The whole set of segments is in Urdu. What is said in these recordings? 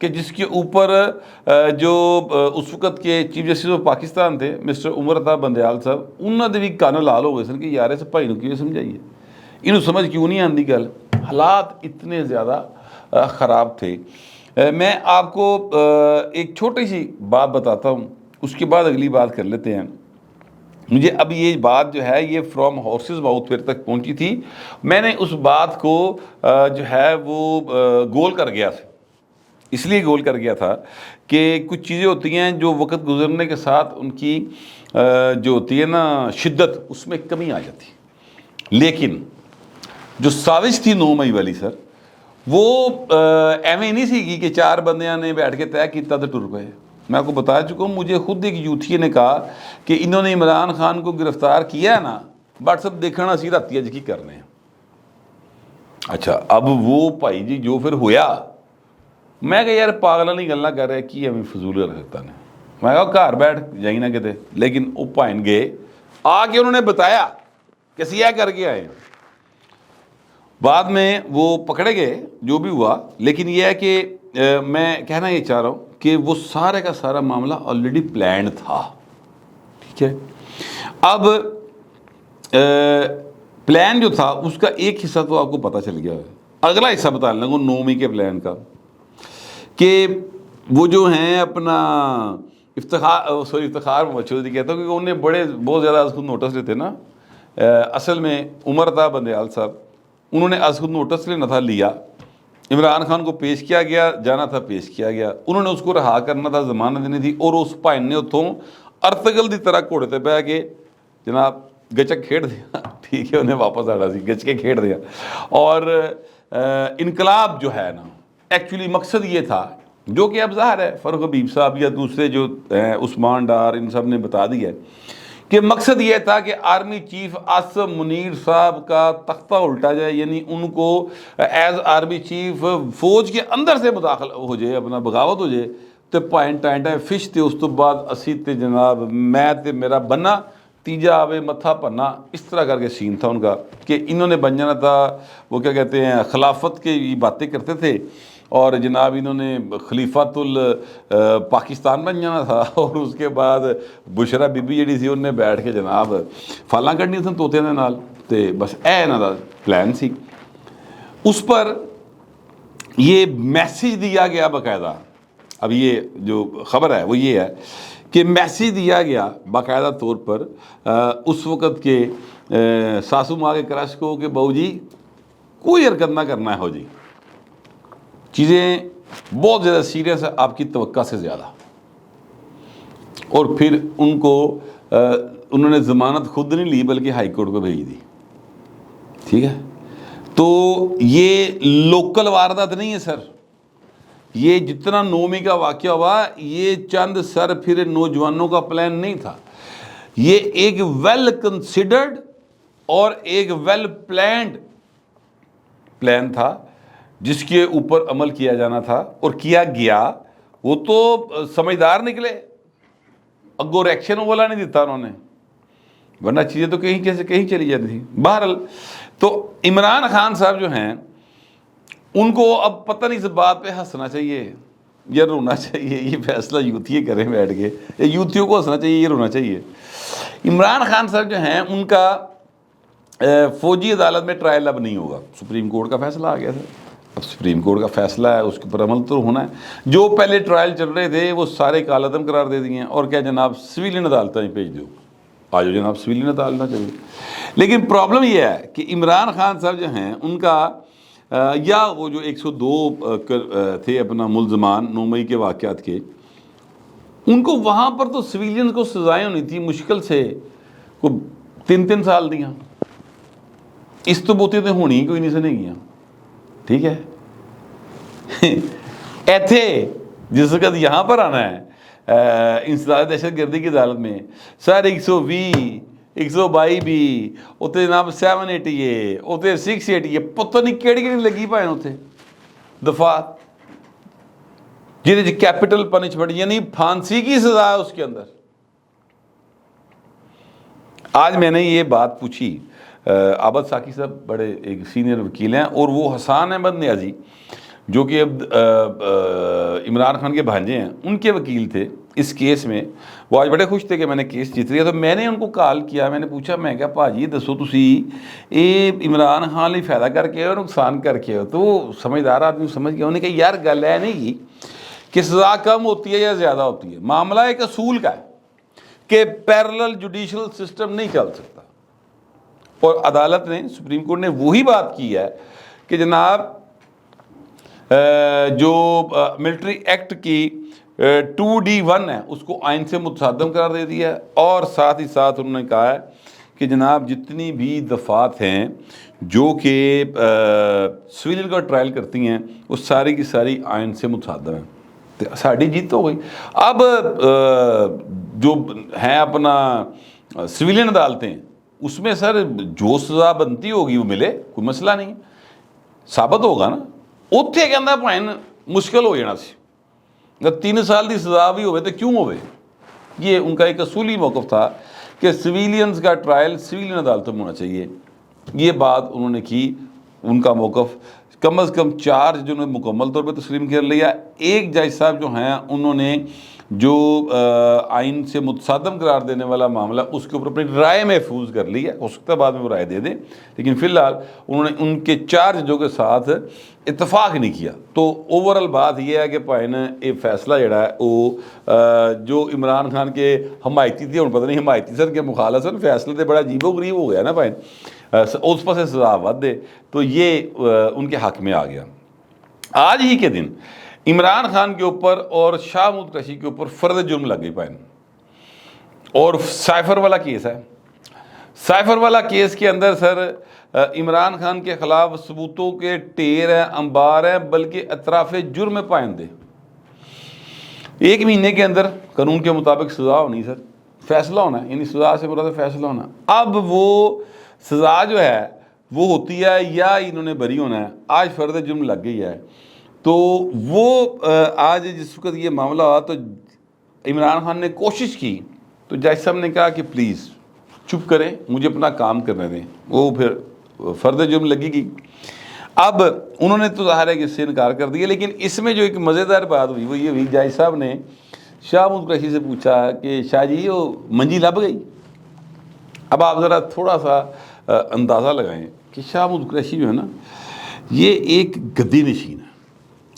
کہ جس کے اوپر جو اس وقت کے چیف جسٹس آف پاکستان تھے مسٹر عمر عطا بندیال صاحب، انہوں نے بھی کان لال ہو گئے سن کہ یار اس بھائی نوں کیوں سمجھائیے، انہوں سمجھ کیوں نہیں آندی گل۔ حالات اتنے زیادہ خراب تھے۔ میں آپ کو ایک چھوٹی سی بات بتاتا ہوں، اس کے بعد اگلی بات کر لیتے ہیں۔ مجھے اب یہ بات جو ہے یہ فرام ہارسز ماؤتھ میرے تک پہنچی تھی، میں نے اس بات کو جو ہے وہ گول کر گیا تھا، اس لیے گول کر گیا تھا کہ کچھ چیزیں ہوتی ہیں جو وقت گزرنے کے ساتھ ان کی جو ہوتی ہے نا شدت، اس میں کمی آ جاتی ہے۔ لیکن جو سازش تھی 9 مئی والی سر، وہ ایویں نہیں سی کی کہ 4 بندیاں نے بیٹھ کے طے کیتا تو ٹر پئے۔ میں آپ کو بتا چکا ہوں، مجھے خود ایک یوتھی نے کہا کہ انہوں نے عمران خان کو گرفتار کیا ہے نا، واٹس ایپ دیکھنا اسی راتی اج کی کرنے ہیں۔ اچھا اب وہ بھائی جی جو پھر ہویا، میں کہا یار پاگلاں نہیں گلاں کر رہے کی ایویں فضول حرکتاں نے، میں کہا گھر بیٹھ جائی نہ کتے۔ لیکن وہ بھائن گئے، آ کے انہوں نے بتایا کہ اسی یہ کر کے آئے ہیں۔ بعد میں وہ پکڑے گئے جو بھی ہوا، لیکن یہ ہے کہ میں کہنا یہ چاہ رہا ہوں کہ وہ سارے کا سارا معاملہ آلریڈی پلانڈ تھا، ٹھیک ہے۔ اب پلان جو تھا اس کا ایک حصہ تو آپ کو پتہ چل گیا ہے، اگلا حصہ بتانے لگا 9 مئی کے پلان کا، کہ وہ جو ہیں اپنا افتخار مچودی کہتا ہوں، کیونکہ انہیں بہت زیادہ از خود نوٹس لیتے نا۔ اصل میں عمر عطا بندیال صاحب، انہوں نے از خود نوٹس لینا تھا، لیا، عمران خان کو پیش کیا گیا، جانا تھا پیش کیا گیا، انہوں نے اس کو رہا کرنا تھا، ضمانت دینی تھی، اور اس بھائن نے اتوں ارتگل دی طرح گھوڑے تے بہ کے جناب گچک کھیڑ دیا، ٹھیک ہے، انہیں واپس آنا سی، گچ کے کھیڑ دیا۔ اور انقلاب جو ہے نا ایکچولی مقصد یہ تھا، جو کہ اب ظاہر ہے فاروق حبیب صاحب یا دوسرے جو عثمان ڈار ان سب نے بتا دیا ہے کہ مقصد یہ تھا کہ آرمی چیف آصف منیر صاحب کا تختہ الٹا جائے، یعنی ان کو ایز آرمی چیف فوج کے اندر سے مداخل ہو جائے، اپنا بغاوت ہو جائے، تو پوائنٹ ٹائنٹائیں فش تے، اس تو بعد اسی تے جناب میں تے میرا بننا تیجا آوے متھا پنا، اس طرح کر کے سین تھا ان کا، کہ انہوں نے بن جانا تھا، وہ کیا کہتے ہیں خلافت کی باتیں کرتے تھے، اور جناب انہوں نے خلیفۃ پاکستان بن جانا تھا، اور اس کے بعد بشرا بی بی جڑی سی انہیں بیٹھ کے جناب فالاں کڈنی سن طوطے دے نال، تے بس اے انہاں دا پلان سی۔ اس پر یہ میسیج دیا گیا باقاعدہ، اب یہ جو خبر ہے وہ یہ ہے کہ میسیج دیا گیا باقاعدہ طور پر اس وقت کے ساسو ماں کے کرش کو کہ بہو جی کوئی حرکت نہ کرنا ہے، ہو جی چیزیں بہت زیادہ سیریس ہے آپ کی توقع سے زیادہ۔ اور پھر ان کو انہوں نے ضمانت خود نہیں لی بلکہ ہائی کورٹ کو بھیج دی، ٹھیک ہے۔ تو یہ لوکل واردات نہیں ہے سر، یہ جتنا 9 مئی کا واقعہ ہوا یہ چند سر پھر نوجوانوں کا پلان نہیں تھا، یہ ایک ویل کنسیڈرڈ اور ایک ویل پلانڈ پلان تھا جس کے اوپر عمل کیا جانا تھا، اور کیا گیا۔ وہ تو سمجھدار نکلے، اگو ریکشن والا نہیں دیتا انہوں نے، ورنہ چیزیں تو کہیں کیسے کہیں چلی جاتی تھیں۔ بہرحال تو عمران خان صاحب جو ہیں ان کو اب پتہ نہیں اس بات پہ ہنسنا چاہیے یا رونا چاہیے، یہ فیصلہ یوتھی کریں بیٹھ کے، یا یوتھیوں کو ہنسنا چاہیے یا رونا چاہیے۔ عمران خان صاحب جو ہیں ان کا فوجی عدالت میں ٹرائل اب نہیں ہوگا، سپریم کورٹ کا فیصلہ آ گیا تھا، اب سپریم کورٹ کا فیصلہ ہے، اس کے پر عمل تو ہونا ہے۔ جو پہلے ٹرائل چل رہے تھے وہ سارے کالعدم قرار دے دیے ہیں، اور کیا جناب سویلین عدالتیں بھیج دو، آ جاؤ جناب سویلین عدالتیں چاہیے۔ لیکن پرابلم یہ ہے کہ عمران خان صاحب جو ہیں ان کا یا وہ جو 102 تھے اپنا ملزمان 9 مئی کے واقعات کے، ان کو وہاں پر تو سویلین کو سزائیں ہونی تھی مشکل سے کو 3 سال دیا، اس تو بوتے تو ہونی ہی کوئی نہیں سے نہیں گیا، ٹھیک ہے۔ ایتھے جس وقت یہاں پر آنا ہے انسداد دہشت گردی کی عدالت میں سر 120 122 بھی اتنے جناب 780 اتنے 680 پتہ نہیں کیڑی کیڑی لگی پائے اتنے دفعات، جہاں کیپٹل پنشمنٹ یعنی پھانسی کی سزا ہے اس کے اندر۔ آج میں نے یہ بات پوچھی، عابد ساکی صاحب بڑے ایک سینئر وکیل ہیں، اور وہ حسان احمد نیازی جو کہ اب عمران خان کے بھانجے ہیں، ان کے وکیل تھے اس کیس میں، وہ آج بڑے خوش تھے کہ میں نے کیس جیت لیا۔ تو میں نے ان کو کال کیا، میں نے پوچھا، میں کہا بھاجی دسو تسی اے عمران خان لی فائدہ کر کے اور نقصان کر کے ہو؟ تو وہ سمجھدار آدمی سمجھ گیا، انہوں نے کہا یار گل ہے نہیں کہ سزا کم ہوتی ہے یا زیادہ ہوتی ہے، معاملہ ایک اصول کا ہے کہ پیرلل جوڈیشل سسٹم نہیں چل سکتا، اور عدالت نے، سپریم کورٹ نے وہی بات کی ہے کہ جناب جو ملٹری ایکٹ کی 2D1 ہے اس کو آئین سے متصادم قرار دے دیا ہے، اور ساتھ ہی ساتھ انہوں نے کہا ہے کہ جناب جتنی بھی دفعات ہیں جو کہ سویلین کا ٹرائل کرتی ہیں وہ ساری کی ساری آئین سے متصادم ہیں۔ ساڑھی جیت تو ہو گئی۔ اب جو ہیں اپنا سویلین عدالتیں، اس میں سر جو سزا بنتی ہوگی وہ ملے، کوئی مسئلہ نہیں، ثابت ہوگا نا۔ اتھے کہندا بھائن مشکل ہو جانا سی، اگر 3 سال دی سزا بھی ہوئے تو کیوں ہوئے؟ یہ ان کا ایک اصولی موقف تھا کہ سویلینز کا ٹرائل سویلین عدالتوں میں ہونا چاہیے، یہ بات انہوں نے کی۔ ان کا موقف کم از کم 4 ججوں نے مکمل طور پہ تسلیم کر لیا۔ ایک جج صاحب جو ہیں انہوں نے جو آئین سے متصادم قرار دینے والا معاملہ اس کے اوپر اپنی رائے محفوظ کر لی ہے، ہو سکتا ہے بعد میں وہ رائے دے دیں، لیکن فی الحال انہوں نے ان کے 4 ججوں کے ساتھ اتفاق نہیں کیا۔ تو اوورال بات یہ ہے کہ بھائی نے یہ فیصلہ جڑا ہے وہ جو عمران خان کے حمایتی تھے، ان پتہ نہیں حمایتی سن کے مخالف سن، فیصلہ تو بڑا عجیب و غریب ہو گیا نا بھائی، اس پر سے سزا ود دے، تو یہ ان کے حق میں آ گیا۔ آج ہی کے دن عمران خان کے اوپر اور شاہ محمود قریشی کے اوپر فرد جرم لگ گئی پائن، اور سائفر والا کیس ہے۔ سائفر والا کیس کے اندر سر عمران خان کے خلاف ثبوتوں کے ٹیر ہیں، انبار ہیں، بلکہ اطراف جرم پائندے۔ 1 مہینے کے اندر قانون کے مطابق سزا ہونی سر، فیصلہ ہونا ہے، یعنی سزا سے مراد فیصلہ ہونا۔ اب وہ سزا جو ہے وہ ہوتی ہے یا انہوں نے بری ہونا ہے۔ آج فرد جرم لگ گئی ہے، تو وہ آج جس وقت یہ معاملہ ہوا تو عمران خان نے کوشش کی، تو جج صاحب نے کہا کہ پلیز چپ کریں، مجھے اپنا کام کرنے دیں، وہ پھر فرد جرم لگی گئی۔ اب انہوں نے تو ظاہر ہے کہ اس سے انکار کر دیا، لیکن اس میں جو ایک مزیدار بات ہوئی وہ یہ ہوئی، جج صاحب نے شاہ محمود قریشی سے پوچھا کہ شاہ جی وہ منجی لب گئی؟ اب آپ ذرا تھوڑا سا اندازہ لگائیں کہ شاہ محمود قریشی جو ہے نا یہ ایک گدی نشین ہے،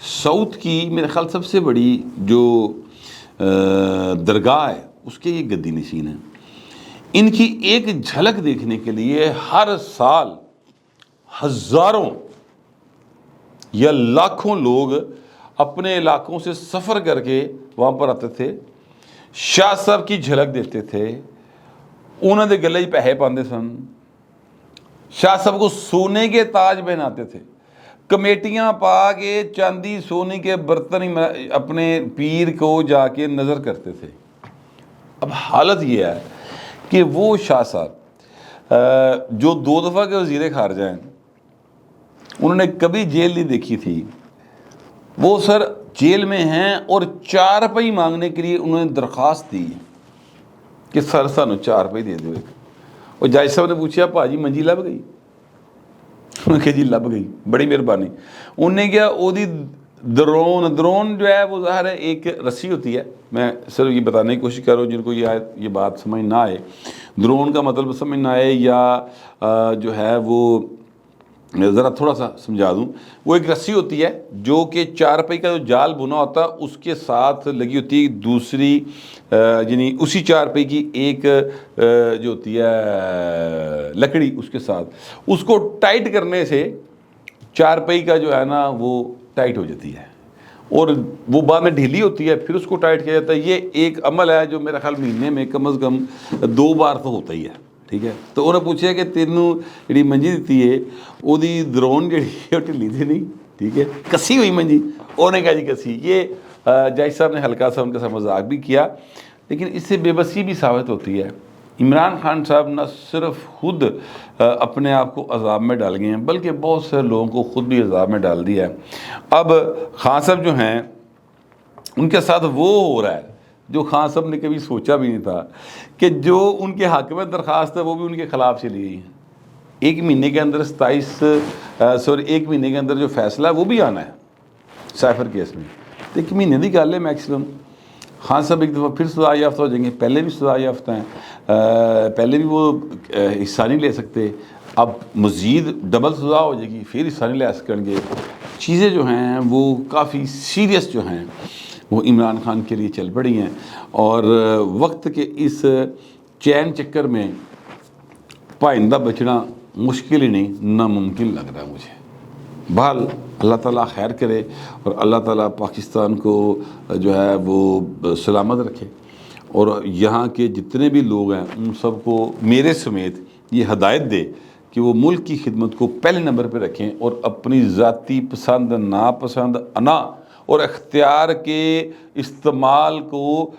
ساؤتھ کی میرے خیال سب سے بڑی جو درگاہ ہے اس کے یہ گدی نشین ہے۔ ان کی ایک جھلک دیکھنے کے لیے ہر سال ہزاروں یا لاکھوں لوگ اپنے علاقوں سے سفر کر کے وہاں پر آتے تھے، شاہ صاحب کی جھلک دیکھتے تھے، انہوں نے گلے پیسے پاندے سن، شاہ صاحب کو سونے کے تاج پہناتے تھے، کمیٹیاں پا کے چاندی سونے کے برتن اپنے پیر کو جا کے نظر کرتے تھے۔ اب حالت یہ ہے کہ وہ شاہ صاحب جو 2 دفعہ کے وزیر خارجہ ہیں، انہوں نے کبھی جیل نہیں دیکھی تھی، وہ سر جیل میں ہیں اور 4 روپے مانگنے کے لیے انہوں نے درخواست دی کہ سر سانو 4 روپے دے دو۔ اور جج صاحب نے پوچھا بھاجی منجی لب گئی؟ انہوں نے کہا جی لب گئی، بڑی مہربانی۔ انہوں نے کیا وہ درون جو ہے وہ ظاہر ہے ایک رسی ہوتی ہے، میں صرف یہ بتانے کی کوشش کر رہا ہوں جن کو یہ بات سمجھ نہ آئے، درون کا مطلب سمجھ نہ آئے یا جو ہے وہ ذرا تھوڑا سا سمجھا دوں، وہ ایک رسی ہوتی ہے جو کہ 4 روپے کا جو جال بنا ہوتا ہے اس کے ساتھ لگی ہوتی ہے دوسری، یعنی اسی 4 روپے کی ایک جو ہوتی ہے لکڑی اس کے ساتھ، اس کو ٹائٹ کرنے سے 4 روپے کا جو ہے نا وہ ٹائٹ ہو جاتی ہے، اور وہ بعد میں ڈھیلی ہوتی ہے، پھر اس کو ٹائٹ کیا جاتا ہے۔ یہ ایک عمل ہے جو میرا خیال مہینے میں کم از کم 2 بار تو ہوتا ہی ہے، ٹھیک ہے۔ تو انہوں نے پوچھا کہ تینوں جڑی منجی دیتی ہے وہ درون جڑی ہے وہ ڈھیلی تھی نہیں، ٹھیک ہے، کسی ہوئی منجی؟ انہوں نے کہا جی کسی۔ یہ جج صاحب نے ہلکا سا ان کے ساتھ مذاق بھی کیا، لیکن اس سے بے بسی بھی ثابت ہوتی ہے۔ عمران خان صاحب نہ صرف خود اپنے آپ کو عذاب میں ڈال گئے ہیں بلکہ بہت سے لوگوں کو خود بھی عذاب میں ڈال دیا ہے۔ اب خان صاحب جو ہیں ان کے ساتھ وہ ہو رہا ہے جو خان صاحب نے کبھی سوچا بھی نہیں تھا، کہ جو ان کے حق میں درخواست ہے وہ بھی ان کے خلاف چلی گئی ہیں۔ 1 مہینے کے اندر 1 مہینے کے اندر جو فیصلہ ہے وہ بھی آنا ہے، سائفر کیس میں 1 مہینے کی گل ہے میکسیمم. خان صاحب ایک دفعہ پھر سزا یافتہ ہو جائیں گے, پہلے بھی سزا یافتہ ہیں, پہلے بھی وہ حصہ نہیں لے سکتے, اب مزید ڈبل سزا ہو جائے گی, پھر حصہ نہیں لے سکیں گے. چیزیں جو ہیں وہ کافی سیریس جو ہیں وہ عمران خان کے لیے چل پڑی ہیں, اور وقت کے اس چین چکر میں پائندہ بچنا مشکل ہی نہیں, ناممکن لگ رہا ہے مجھے. بہرحال اللہ تعالیٰ خیر کرے اور اللہ تعالیٰ پاکستان کو جو ہے وہ سلامت رکھے, اور یہاں کے جتنے بھی لوگ ہیں ان سب کو میرے سمیت یہ ہدایت دے کہ وہ ملک کی خدمت کو پہلے نمبر پہ رکھیں, اور اپنی ذاتی پسند ناپسند انا اور اختیار کے استعمال کو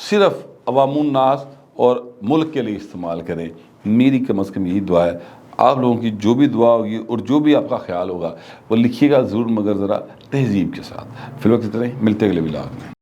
صرف عوام الناس اور ملک کے لیے استعمال کریں. میری کم از کم یہی دعا ہے. آپ لوگوں کی جو بھی دعا ہوگی اور جو بھی آپ کا خیال ہوگا وہ لکھیے گا ضرور, مگر ذرا تہذیب کے ساتھ. فی الوقت اتنا ہی, ملتے اگلے ولاگ میں.